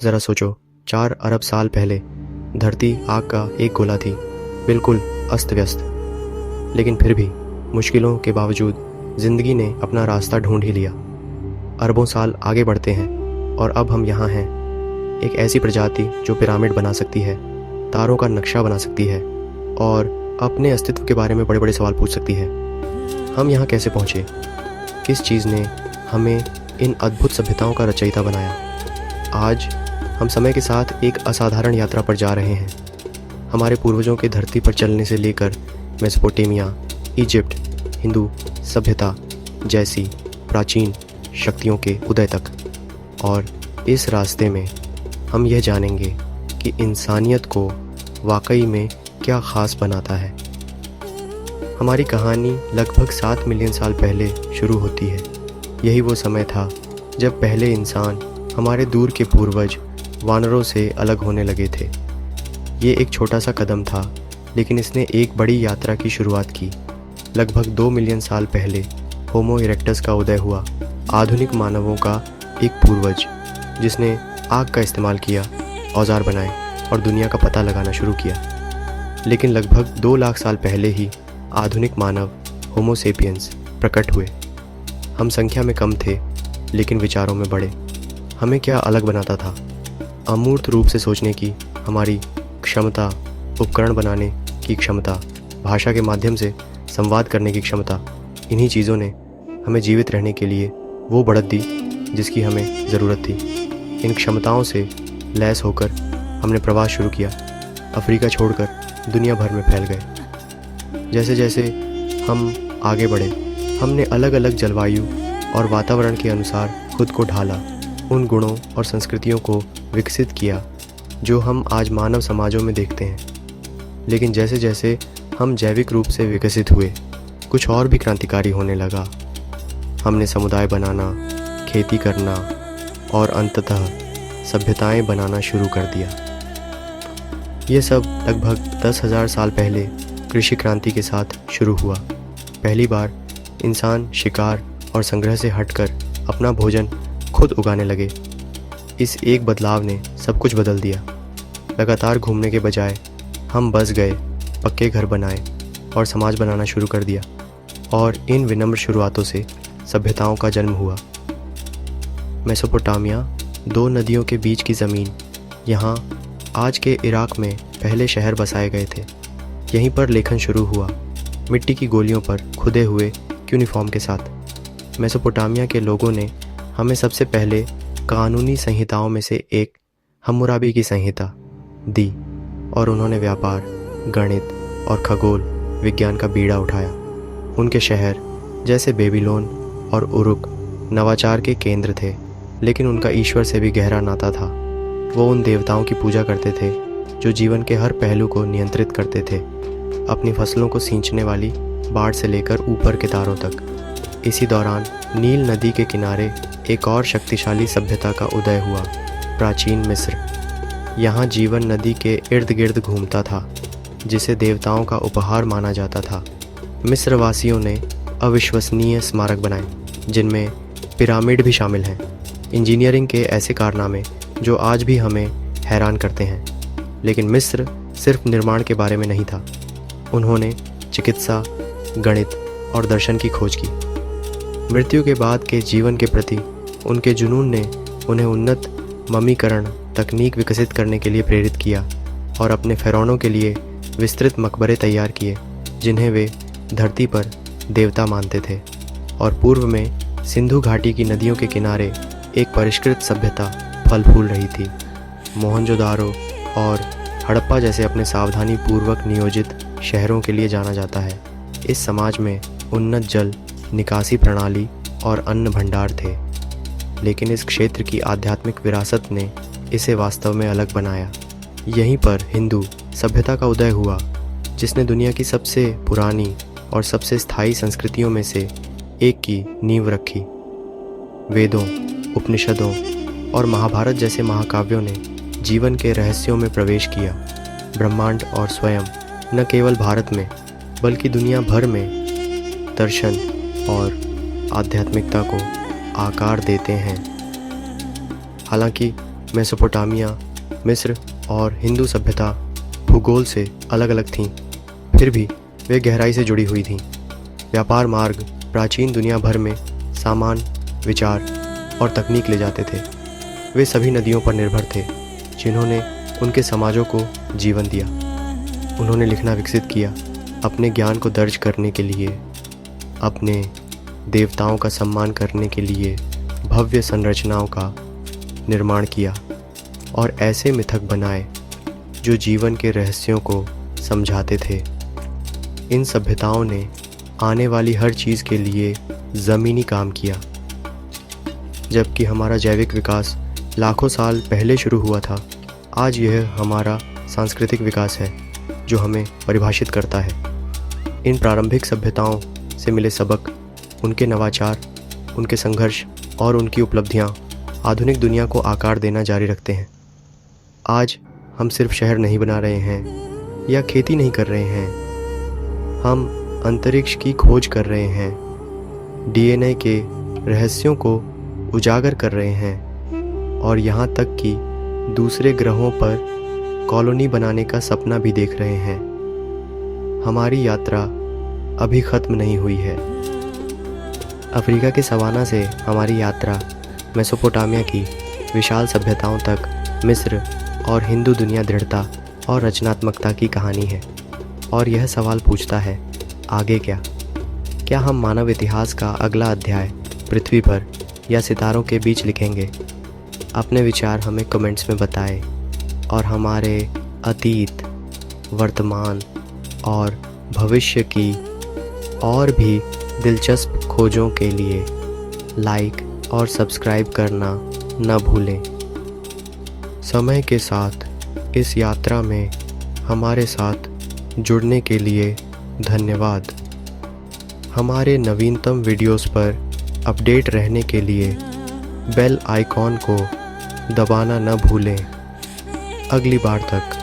ज़रा सोचो, 4 अरब साल पहले धरती आग का एक गोला थी, बिल्कुल अस्त व्यस्त। लेकिन फिर भी मुश्किलों के बावजूद ज़िंदगी ने अपना रास्ता ढूंढ ही लिया। अरबों साल आगे बढ़ते हैं और अब हम यहाँ हैं, एक ऐसी प्रजाति जो पिरामिड बना सकती है, तारों का नक्शा बना सकती है और अपने अस्तित्व के बारे में बड़े बड़े सवाल पूछ सकती है। हम यहाँ कैसे पहुँचे? किस चीज़ ने हमें इन अद्भुत सभ्यताओं का रचयिता बनाया? आज हम समय के साथ एक असाधारण यात्रा पर जा रहे हैं। हमारे पूर्वजों के धरती पर चलने से लेकर मेसोपोटामिया, इजिप्ट, हिंदू सभ्यता जैसी प्राचीन शक्तियों के उदय तक। और इस रास्ते में हम यह जानेंगे कि इंसानियत को वाकई में क्या ख़ास बनाता है। हमारी कहानी लगभग 7 मिलियन साल पहले शुरू होती है। यही वो समय था जब पहले इंसान, हमारे दूर के पूर्वज, वानरों से अलग होने लगे थे। ये एक छोटा सा कदम था, लेकिन इसने एक बड़ी यात्रा की शुरुआत की। लगभग 2 मिलियन साल पहले होमो इरेक्टस का उदय हुआ, आधुनिक मानवों का एक पूर्वज, जिसने आग का इस्तेमाल किया, औजार बनाए और दुनिया का पता लगाना शुरू किया। लेकिन लगभग 2 लाख साल पहले ही आधुनिक मानव होमो सेपियंस प्रकट हुए। हम संख्या में कम थे, लेकिन विचारों में बड़े। हमें क्या अलग बनाता था? अमूर्त रूप से सोचने की हमारी क्षमता, उपकरण बनाने की क्षमता, भाषा के माध्यम से संवाद करने की क्षमता। इन्हीं चीज़ों ने हमें जीवित रहने के लिए वो बढ़त दी जिसकी हमें ज़रूरत थी। इन क्षमताओं से लैस होकर हमने प्रवास शुरू किया। अफ्रीका छोड़कर दुनिया भर में फैल गए। जैसे जैसे हम आगे बढ़े, हमने अलग अलग जलवायु और वातावरण के अनुसार खुद को ढाला, उन गुणों और संस्कृतियों को विकसित किया जो हम आज मानव समाजों में देखते हैं। लेकिन जैसे जैसे हम जैविक रूप से विकसित हुए, कुछ और भी क्रांतिकारी होने लगा। हमने समुदाय बनाना, खेती करना और अंततः सभ्यताएं बनाना शुरू कर दिया। ये सब लगभग 10,000 साल पहले कृषि क्रांति के साथ शुरू हुआ। पहली बार इंसान शिकार और संग्रह से हटकर अपना भोजन खुद उगाने लगे। इस एक बदलाव ने सब कुछ बदल दिया। लगातार घूमने के बजाय हम बस गए, पक्के घर बनाए और समाज बनाना शुरू कर दिया। और इन विनम्र शुरुआतों से सभ्यताओं का जन्म हुआ। मेसोपोटामिया, 2 नदियों के बीच की ज़मीन, यहाँ आज के इराक में पहले शहर बसाए गए थे। यहीं पर लेखन शुरू हुआ, मिट्टी की गोलियों पर खुदे हुए यूनिफॉर्म के साथ। मेसोपोटामिया के लोगों ने हमें सबसे पहले कानूनी संहिताओं में से एक हम्मुराबी की संहिता दी और उन्होंने व्यापार, गणित और खगोल विज्ञान का बीड़ा उठाया। उनके शहर जैसे बेबीलोन और उरुक नवाचार के केंद्र थे, लेकिन उनका ईश्वर से भी गहरा नाता था। वो उन देवताओं की पूजा करते थे जो जीवन के हर पहलू को नियंत्रित करते थे, अपनी फसलों को सींचने वाली बाढ़ से लेकर ऊपर के तारों तक। इसी दौरान नील नदी के किनारे एक और शक्तिशाली सभ्यता का उदय हुआ, प्राचीन मिस्र। यहाँ जीवन नदी के इर्द गिर्द घूमता था, जिसे देवताओं का उपहार माना जाता था। मिस्र वासियों ने अविश्वसनीय स्मारक बनाए, जिनमें पिरामिड भी शामिल हैं। इंजीनियरिंग के ऐसे कारनामे जो आज भी हमें हैरान करते हैं। लेकिन मिस्र सिर्फ निर्माण के बारे में नहीं था। उन्होंने चिकित्सा, गणित और दर्शन की खोज की। मृत्यु के बाद के जीवन के प्रति उनके जुनून ने उन्हें उन्नत ममीकरण तकनीक विकसित करने के लिए प्रेरित किया और अपने फ़िरौनों के लिए विस्तृत मकबरे तैयार किए, जिन्हें वे धरती पर देवता मानते थे। और पूर्व में सिंधु घाटी की नदियों के किनारे एक परिष्कृत सभ्यता फल फूल रही थी। मोहनजोदारो और हड़प्पा जैसे अपने सावधानी पूर्वक नियोजित शहरों के लिए जाना जाता है। इस समाज में उन्नत जल निकासी प्रणाली और अन्न भंडार थे, लेकिन इस क्षेत्र की आध्यात्मिक विरासत ने इसे वास्तव में अलग बनाया। यहीं पर हिंदू सभ्यता का उदय हुआ, जिसने दुनिया की सबसे पुरानी और सबसे स्थायी संस्कृतियों में से एक की नींव रखी। वेदों, उपनिषदों और महाभारत जैसे महाकाव्यों ने जीवन के रहस्यों में प्रवेश किया। ब्रह्मांड और स्वयं न केवल भारत में बल्कि दुनिया भर में दर्शन और आध्यात्मिकता को आकार देते हैं। हालांकि मेसोपोटामिया, मिस्र और हिंदू सभ्यता भूगोल से अलग अलग थीं, फिर भी वे गहराई से जुड़ी हुई थीं। व्यापार मार्ग प्राचीन दुनिया भर में सामान, विचार और तकनीक ले जाते थे। वे सभी नदियों पर निर्भर थे, जिन्होंने उनके समाजों को जीवन दिया। उन्होंने लिखना विकसित किया, अपने ज्ञान को दर्ज करने के लिए, अपने देवताओं का सम्मान करने के लिए भव्य संरचनाओं का निर्माण किया और ऐसे मिथक बनाए जो जीवन के रहस्यों को समझाते थे। इन सभ्यताओं ने आने वाली हर चीज़ के लिए ज़मीनी काम किया। जबकि हमारा जैविक विकास लाखों साल पहले शुरू हुआ था, आज यह हमारा सांस्कृतिक विकास है जो हमें परिभाषित करता है। इन प्रारंभिक सभ्यताओं से मिले सबक, उनके नवाचार, उनके संघर्ष और उनकी उपलब्धियां आधुनिक दुनिया को आकार देना जारी रखते हैं। आज हम सिर्फ शहर नहीं बना रहे हैं या खेती नहीं कर रहे हैं, हम अंतरिक्ष की खोज कर रहे हैं, डीएनए के रहस्यों को उजागर कर रहे हैं और यहाँ तक कि दूसरे ग्रहों पर कॉलोनी बनाने का सपना भी देख रहे हैं। हमारी यात्रा अभी ख़त्म नहीं हुई है। अफ्रीका के सवाना से हमारी यात्रा मेसोपोटामिया की विशाल सभ्यताओं तक मिस्र और हिंदू दुनिया दृढ़ता और रचनात्मकता की कहानी है। और यह सवाल पूछता है, आगे क्या? क्या हम मानव इतिहास का अगला अध्याय पृथ्वी पर या सितारों के बीच लिखेंगे? अपने विचार हमें कमेंट्स में बताएं और हमारे अतीत, वर्तमान और भविष्य की और भी दिलचस्प खोजों के लिए लाइक और सब्सक्राइब करना न भूलें। समय के साथ इस यात्रा में हमारे साथ जुड़ने के लिए धन्यवाद। हमारे नवीनतम वीडियोस पर अपडेट रहने के लिए बेल आइकॉन को दबाना न भूलें। अगली बार तक